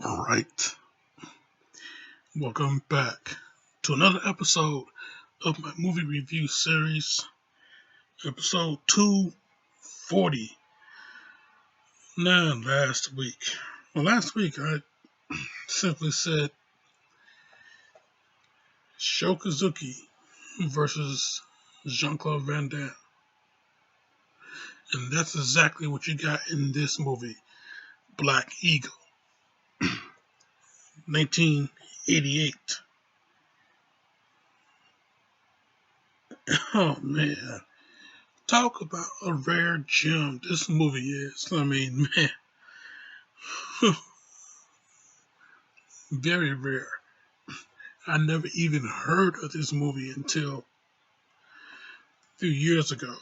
All right, welcome back to another episode of my movie review series, episode 240. Now, last week I simply said Shokazuki versus Jean-Claude Van Damme, and that's exactly what you got in this movie, Black Eagle, 1988. Oh man, talk about a rare gem this movie is. I mean, man, very rare. I never even heard of this movie until a few years ago.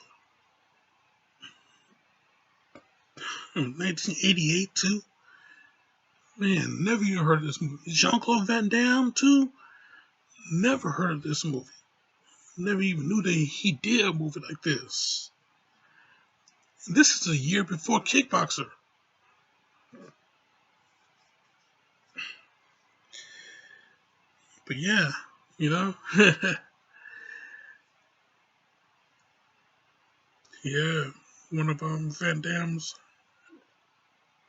1988 too? Man, never even heard of this movie. Jean-Claude Van Damme too? Never heard of this movie. Never even knew that he did a movie like this. And this is a year before Kickboxer. But yeah, you know? Yeah, one of Van Damme's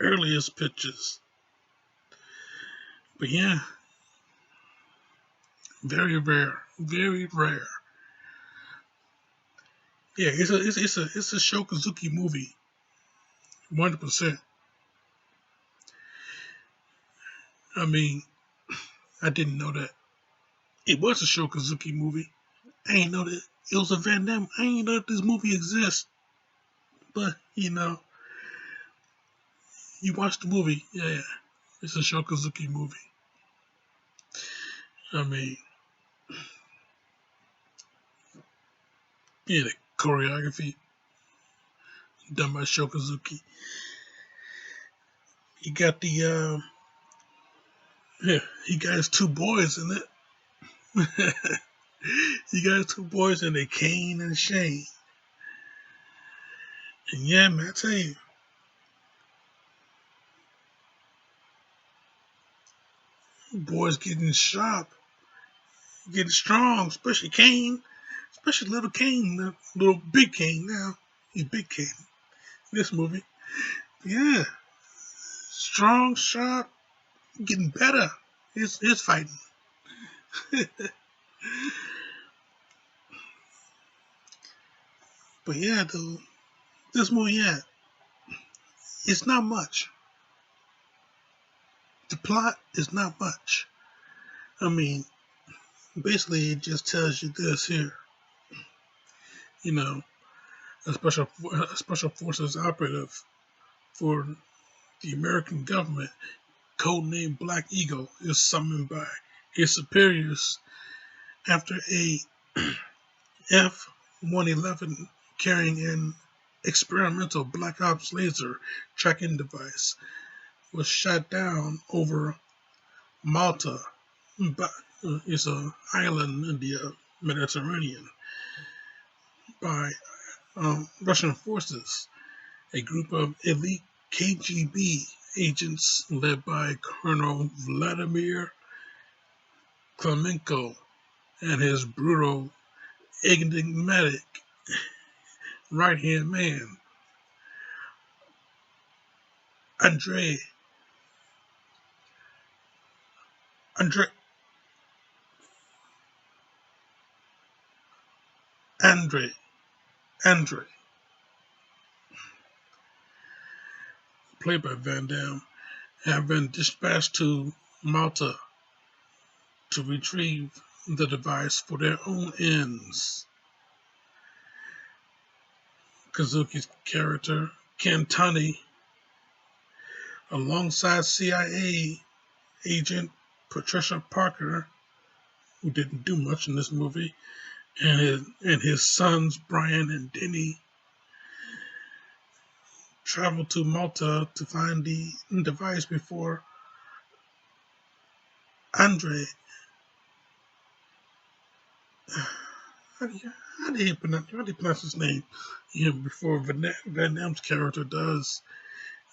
earliest pictures. But yeah, very rare. Very rare. Yeah, it's a Shokazuki movie, 100%. I mean, I didn't know that it was a Shokazuki movie. I didn't know that it was a Van Damme. I didn't know that this movie exists. But you watch the movie, yeah, it's a Shokazuki movie. I mean, yeah, the choreography done by Shokazuki. He got yeah, he got his two boys in it. He got his two boys in it, Kane and Shane. And yeah, man, I tell you, boys getting sharp, getting strong, especially Kane, especially little Kane, little big Kane now. He's big Kane in this movie. Yeah, strong, sharp, getting better. His fighting. But yeah, though, this movie, yeah, it's not much. The plot is not much. I mean, basically, it just tells you this here. You know, a special forces operative for the American government, codenamed Black Eagle, is summoned by his superiors after a F-111 carrying an experimental Black Ops laser tracking device was shot down over Malta. It's an island in the Mediterranean by Russian forces. A group of elite KGB agents led by Colonel Vladimir Klemenko and his brutal, enigmatic right-hand man, Andre Andre Andre Andre, played by Van Damme, have been dispatched to Malta to retrieve the device for their own ends. Kazuki's character, Kantani, alongside CIA agent Patricia Parker, who didn't do much in this movie, and his sons Brian and Denny, traveled to Malta to find the device before Andre. How do you pronounce his name? Before Van Damme's character does.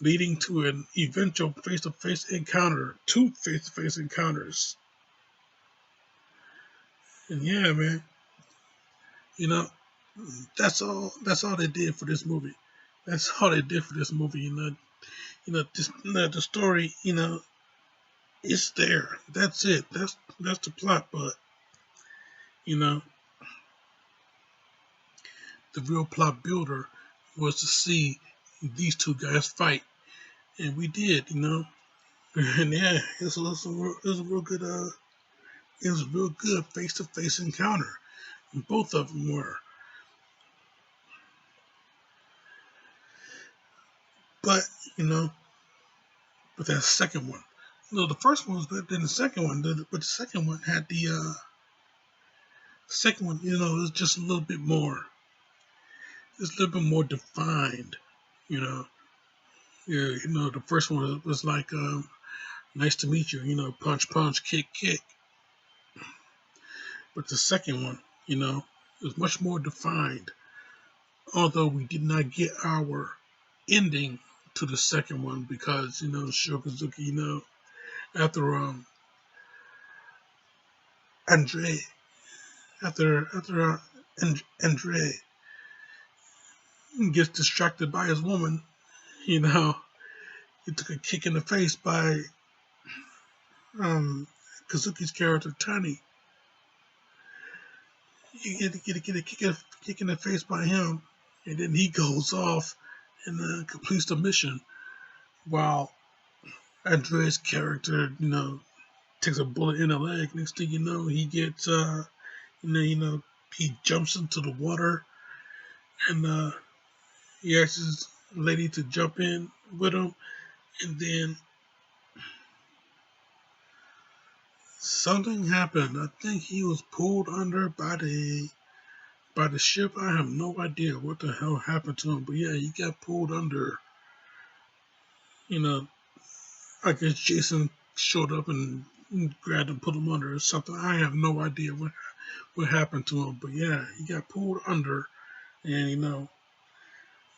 leading to an eventual face-to-face encounter, two face-to-face encounters. And yeah, man, you know, That's all they did for this movie. That's all they did for this movie. The story. It's there. That's it. That's the plot. But you know, the real plot builder was to see these two guys fight, and we did. And yeah, it was a real good. It was a real good face-to-face encounter. And both of them were. But you know, but that second one. The first one was better than the second one. But the second one had the second one. It was just a little bit more. It's a little bit more defined. You know, yeah. The first one was like, nice to meet you. Punch, punch, kick, kick. But the second one, was much more defined. Although we did not get our ending to the second one because Shokazuki, after Andre, Andre gets distracted by his woman, you know, he took a kick in the face by Kazuki's character Tani. You get a kick in the face by him, and then he goes off and completes the mission, while Andre's character, takes a bullet in the leg. Next thing you know, he gets, he jumps into the water, and he asks his lady to jump in with him, and then something happened. I think he was pulled under by the ship. I have no idea what the hell happened to him, but yeah, he got pulled under. I guess Jason showed up and grabbed him, put him under or something. I have no idea what happened to him, but yeah, he got pulled under, and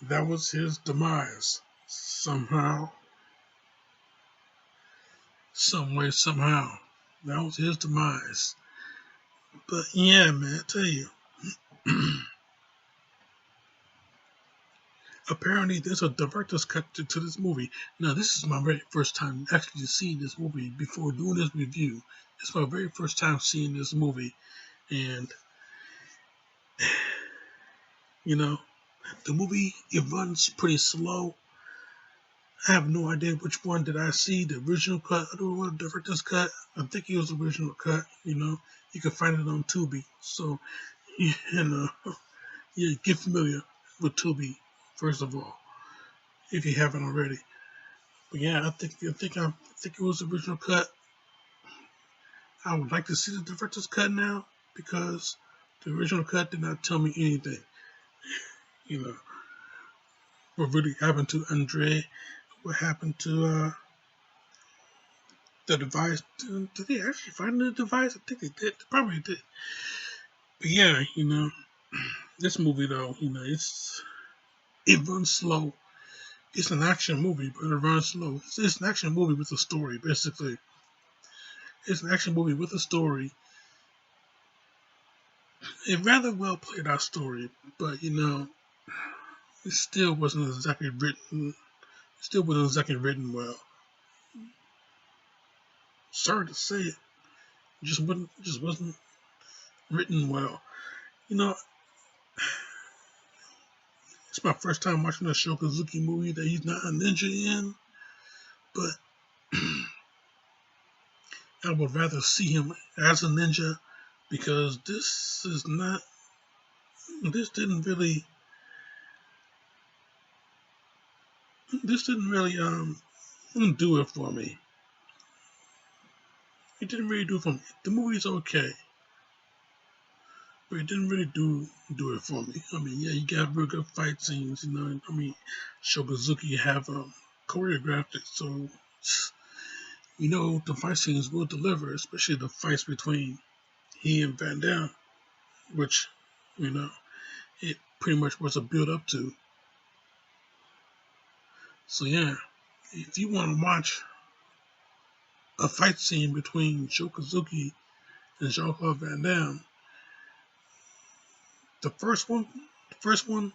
that was his demise somehow, some way, somehow. That was his demise. But yeah, man, I tell you, apparently there's a director's cut to this movie. Now, this is my very first time actually seeing this movie before doing this review. It's my very first time seeing this movie, and the movie, it runs pretty slow. I have no idea which one did I see, the original cut or the director's cut. I think it was the original cut. You can find it on Tubi. So, yeah, get familiar with Tubi first of all, if you haven't already. But yeah, I think it was the original cut. I would like to see the director's cut now because the original cut did not tell me anything. What really happened to Andre? What happened to the device? Did they actually find the device? I think they did. They probably did. But yeah, this movie though, it runs slow. It's an action movie, but it runs slow. It's an action movie with a story, basically. It's an action movie with a story. A rather well played out story, but it still wasn't exactly written. It still wasn't exactly written well. Sorry to say it, just wasn't written well. It's my first time watching a Shokazuki movie that he's not a ninja in, but I would rather see him as a ninja because this didn't really do it for me. It didn't really do it for me. The movie's okay, but it didn't really do it for me. I mean, yeah, you got real good fight scenes, I mean, Shokazuki have choreographed it, so the fight scenes will deliver, especially the fights between he and Van Damme, which it pretty much was a build up to. So yeah, if you want to watch a fight scene between Kosugi and Jean-Claude Van Damme, the first one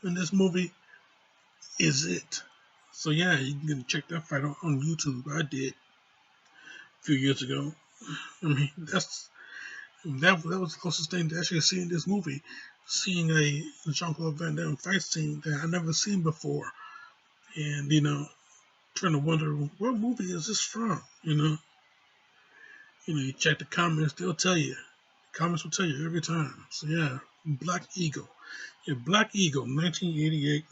in this movie is it. So yeah, you can check that fight on YouTube. I did a few years ago. I mean, that was the closest thing to actually seeing this movie, seeing a Jean-Claude Van Damme fight scene that I never seen before, and trying to wonder what movie is this from. You check the comments, they'll tell you. The comments will tell you every time. So yeah, Black Eagle. Yeah, Black Eagle, 1988.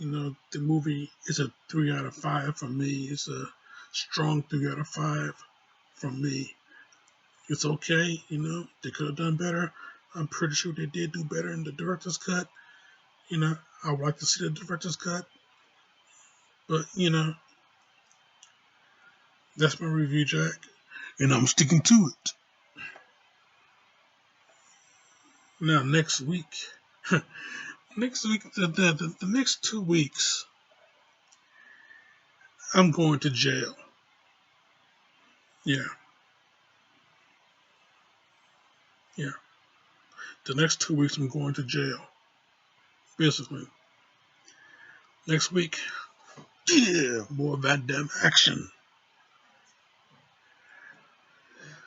The movie is a 3 out of 5 for me. It's a strong 3 out of 5 from me. It's okay. They could have done better. I'm pretty sure they did do better in the director's cut. I would like to see the director's cut. But, that's my review, Jack. And I'm sticking to it. Now, next week, the next 2 weeks, I'm going to jail. Yeah. Yeah. The next 2 weeks, I'm going to jail. Basically. Next week, yeah, more Van Damme action.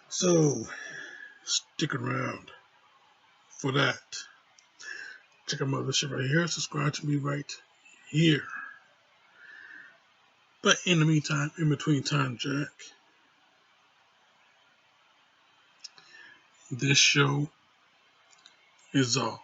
So, stick around for that. Check out my other shit right here. Subscribe to me right here. But in the meantime, in between time, Jack, this show is off.